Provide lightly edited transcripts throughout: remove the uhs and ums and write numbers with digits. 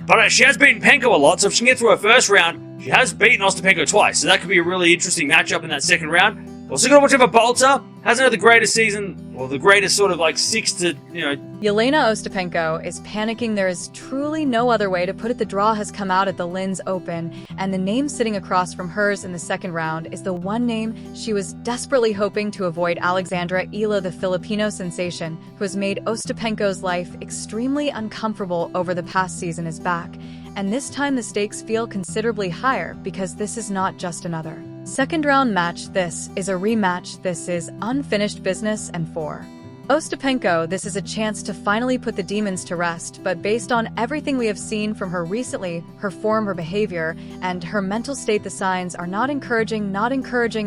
But she has beaten Penko a lot, so if she can get through her first round, she has beaten Ostapenko twice, so that could be a really interesting matchup in that second round. Also got to watch out for Bolter. Hasn't had the greatest season, or the greatest sort of like 6 to, Jelena Ostapenko is panicking. There is truly no other way to put it. The draw has come out at the Linz Open, and the name sitting across from hers in the second round is the one name she was desperately hoping to avoid. Alexandra Eala, the Filipino sensation, who has made Ostapenko's life extremely uncomfortable over the past season, is back. And this time the stakes feel considerably higher because this is not just another second round match. This is a rematch. This is unfinished business, and for Ostapenko, this is a chance to finally put the demons to rest. But based on everything we have seen from her recently, her form, her behavior, and her mental state, the signs are not encouraging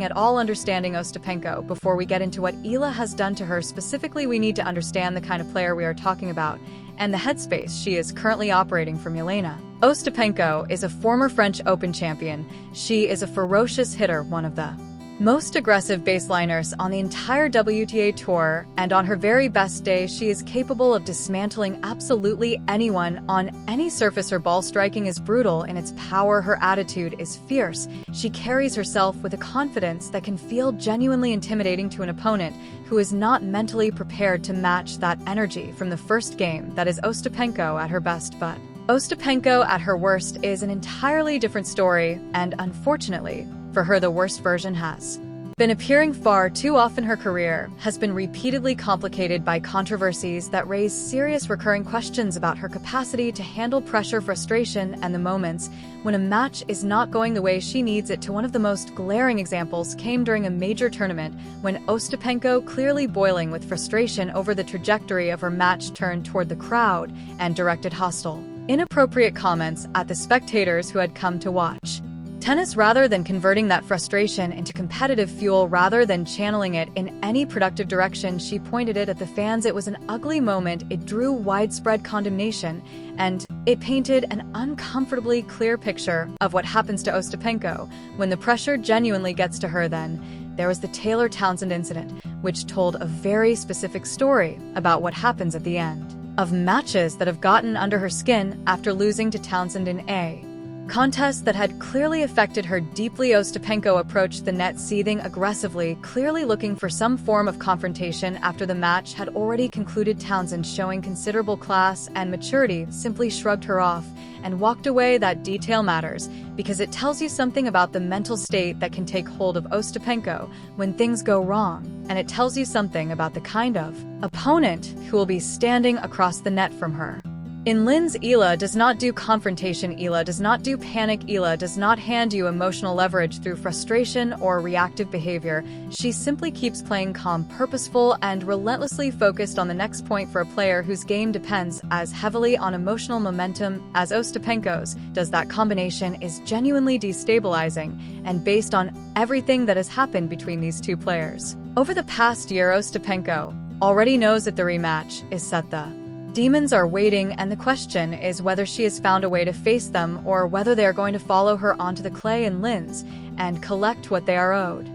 at all. Understanding Ostapenko, before we get into what Eala has done to her specifically, we need to understand the kind of player we are talking about and the headspace she is currently operating from. Jelena Ostapenko is a former French Open champion. She is a ferocious hitter, one of the most aggressive baseliners on the entire WTA tour, and on her very best day, she is capable of dismantling absolutely anyone on any surface. Her ball striking is brutal in its power. Her attitude is fierce. She carries herself with a confidence that can feel genuinely intimidating to an opponent who is not mentally prepared to match that energy from the first game. That is Ostapenko at her best, but Ostapenko at her worst is an entirely different story, and unfortunately for her, the worst version has been appearing far too often. Her career has been repeatedly complicated by controversies that raise serious recurring questions about her capacity to handle pressure, frustration, and the moments when a match is not going the way she needs it to. One of the most glaring examples came during a major tournament when Ostapenko, clearly boiling with frustration over the trajectory of her match, turned toward the crowd and directed hostile, inappropriate comments at the spectators who had come to watch tennis. Rather than converting that frustration into competitive fuel, rather than channeling it in any productive direction, she pointed it at the fans. It was an ugly moment. It drew widespread condemnation, and it painted an uncomfortably clear picture of what happens to Ostapenko when the pressure genuinely gets to her. Then there was the Taylor Townsend incident, which told a very specific story about what happens at the end of matches that have gotten under her skin after losing to Townsend in a contest that had clearly affected her deeply. Ostapenko approached the net seething aggressively, clearly looking for some form of confrontation. After the match had already concluded, Townsend, showing considerable class and maturity, simply shrugged her off and walked away. That detail matters because it tells you something about the mental state that can take hold of Ostapenko when things go wrong, and it tells you something about the kind of opponent who will be standing across the net from her. In Linz, Eala does not do confrontation. Eala does not do panic. Eala does not hand you emotional leverage through frustration or reactive behavior. She simply keeps playing calm, purposeful, and relentlessly focused on the next point. For a player whose game depends as heavily on emotional momentum as Ostapenko's does, that combination is genuinely destabilizing, and based on everything that has happened between these two players over the past year, Ostapenko already knows that the rematch is set. The demons are waiting, and the question is whether she has found a way to face them or whether they are going to follow her onto the clay in Linz and collect what they are owed.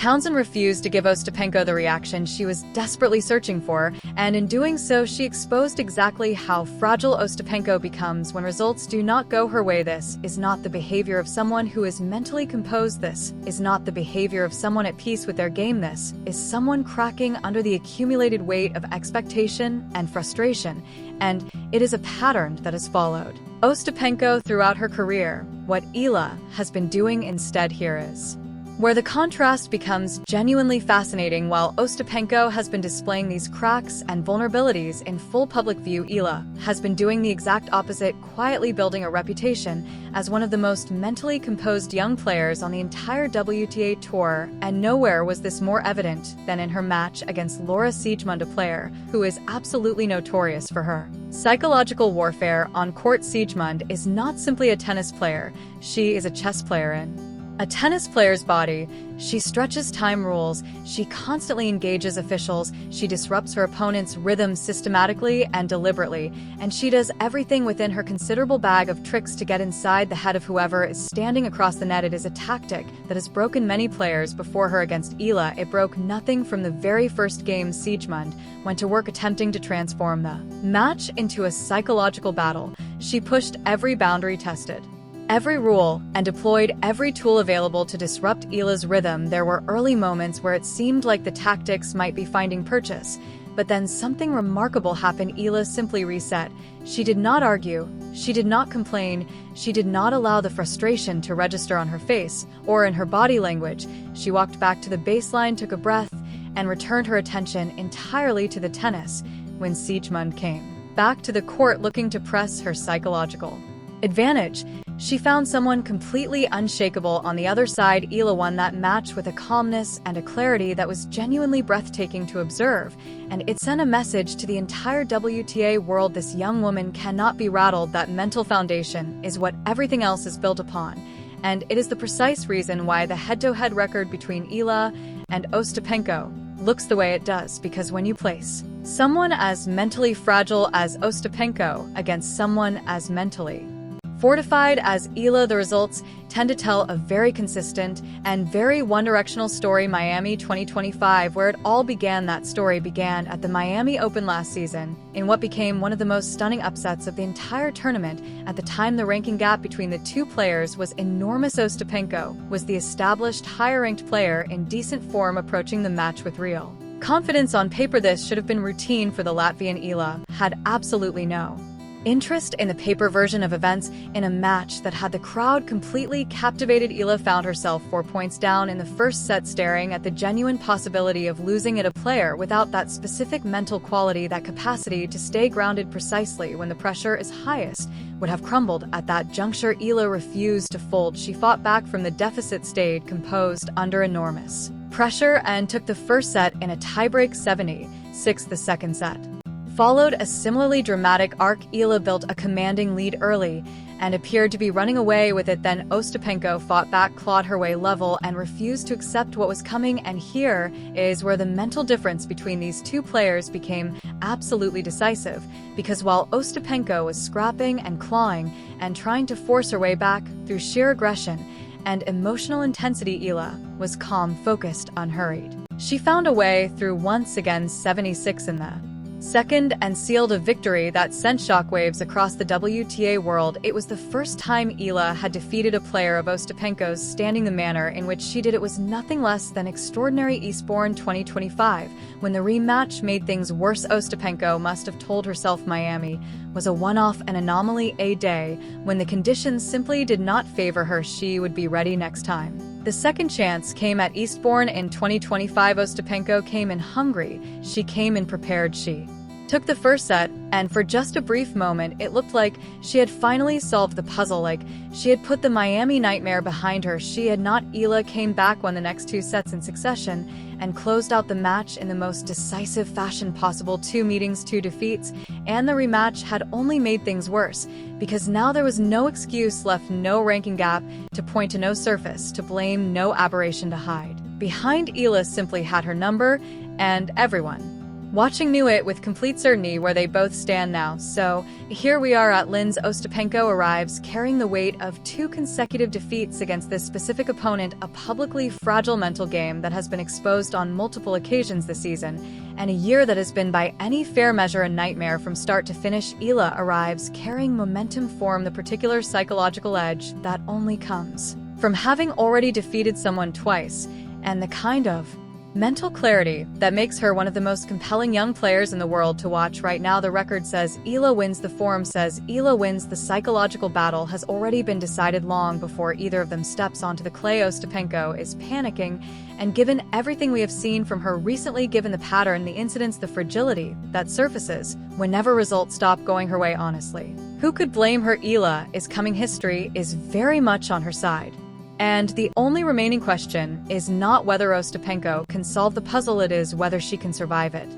Townsend refused to give Ostapenko the reaction she was desperately searching for, and in doing so, she exposed exactly how fragile Ostapenko becomes when results do not go her way. This is not the behavior of someone who is mentally composed. This is not the behavior of someone at peace with their game. This is someone cracking under the accumulated weight of expectation and frustration, and it is a pattern that is followed Ostapenko throughout her career. What Eala has been doing instead here is where the contrast becomes genuinely fascinating. While Ostapenko has been displaying these cracks and vulnerabilities in full public view, Eala has been doing the exact opposite, quietly building a reputation as one of the most mentally composed young players on the entire WTA tour, and nowhere was this more evident than in her match against Laura Siegemund, a player who is absolutely notorious for her psychological warfare on court. Siegemund is not simply a tennis player, she is a chess player in A tennis player's body, she stretches time rules, she constantly engages officials, she disrupts her opponent's rhythm systematically and deliberately, and she does everything within her considerable bag of tricks to get inside the head of whoever is standing across the net. It is a tactic that has broken many players before her. Against Eala, it broke nothing from the very first game. Siegmund went to work attempting to transform the match into a psychological battle. She pushed every boundary tested every rule, and deployed every tool available to disrupt Eala's rhythm. There were early moments where it seemed like the tactics might be finding purchase, but then something remarkable happened. Eala simply reset. She did not argue, she did not complain, she did not allow the frustration to register on her face or in her body language. She walked back to the baseline, took a breath, and returned her attention entirely to the tennis when Siegmund came back to the court looking to press her psychological advantage. She found someone completely unshakable on the other side. Eala won that match with a calmness and a clarity that was genuinely breathtaking to observe, and it sent a message to the entire WTA world: this young woman cannot be rattled. That mental foundation is what everything else is built upon, and it is the precise reason why the head-to-head record between Eala and Ostapenko looks the way it does, because when you place someone as mentally fragile as Ostapenko against someone as mentally fortified as Eala, the results tend to tell a very consistent and very one-directional story. Miami 2025, where it all began. That story began at the Miami Open last season, in what became one of the most stunning upsets of the entire tournament. At the time, the ranking gap between the two players was enormous. Ostapenko was the established, higher-ranked player in decent form, approaching the match with real confidence. On paper, this should have been routine for the Latvian. Eala had absolutely no interest in the paper version of events. In a match that had the crowd completely captivated, Eala found herself 4 points down in the first set, staring at the genuine possibility of losing it. A player without that specific mental quality, that capacity to stay grounded precisely when the pressure is highest, would have crumbled at that juncture. Eala refused to fold. She fought back from the deficit, stayed composed under enormous pressure, and took the first set in a tiebreak 76. The second set followed a similarly dramatic arc. Eala built a commanding lead early and appeared to be running away with it. Then Ostapenko fought back, clawed her way level, and refused to accept what was coming. And here is where the mental difference between these two players became absolutely decisive, because while Ostapenko was scrapping and clawing and trying to force her way back through sheer aggression and emotional intensity, Eala was calm, focused, unhurried. She found a way through once again, 76 in the second, and sealed a victory that sent shockwaves across the WTA world. It was the first time Eala had defeated a player of Ostapenko's standing. The manner in which she did it was nothing less than extraordinary. Eastbourne 2025, when the rematch made things worse, Ostapenko must have told herself Miami was a one-off, an anomaly, a day when the conditions simply did not favor her. She would be ready next time. The second chance came at Eastbourne in 2025. Ostapenko came in hungry. She came in prepared. She took the first set, and for just a brief moment, it looked like she had finally solved the puzzle, like she had put the Miami nightmare behind her. She had not. Eala came back, won the next 2 sets in succession, and closed out the match in the most decisive fashion possible. 2 meetings, 2 defeats, and the rematch had only made things worse, because now there was no excuse left, no ranking gap to point to, no surface to blame, no aberration to hide behind. Eala simply had her number, and everyone watching knew it with complete certainty where they both stand now. So here we are at Linz. Ostapenko arrives carrying the weight of 2 consecutive defeats against this specific opponent, a publicly fragile mental game that has been exposed on multiple occasions this season, and a year that has been by any fair measure a nightmare from start to finish. Eala arrives carrying momentum, form, the particular psychological edge that only comes from having already defeated someone twice, and the kind of mental clarity that makes her one of the most compelling young players in the world to watch right now. The record says Eala wins, the forum says Eala wins. The psychological battle has already been decided long before either of them steps onto the clay. Ostapenko is panicking, and given everything we have seen from her recently, given the pattern, the incidents, the fragility that surfaces whenever results stop going her way, honestly, who could blame her? Eala is coming. History is very much on her side. And the only remaining question is not whether Ostapenko can solve the puzzle, it is whether she can survive it.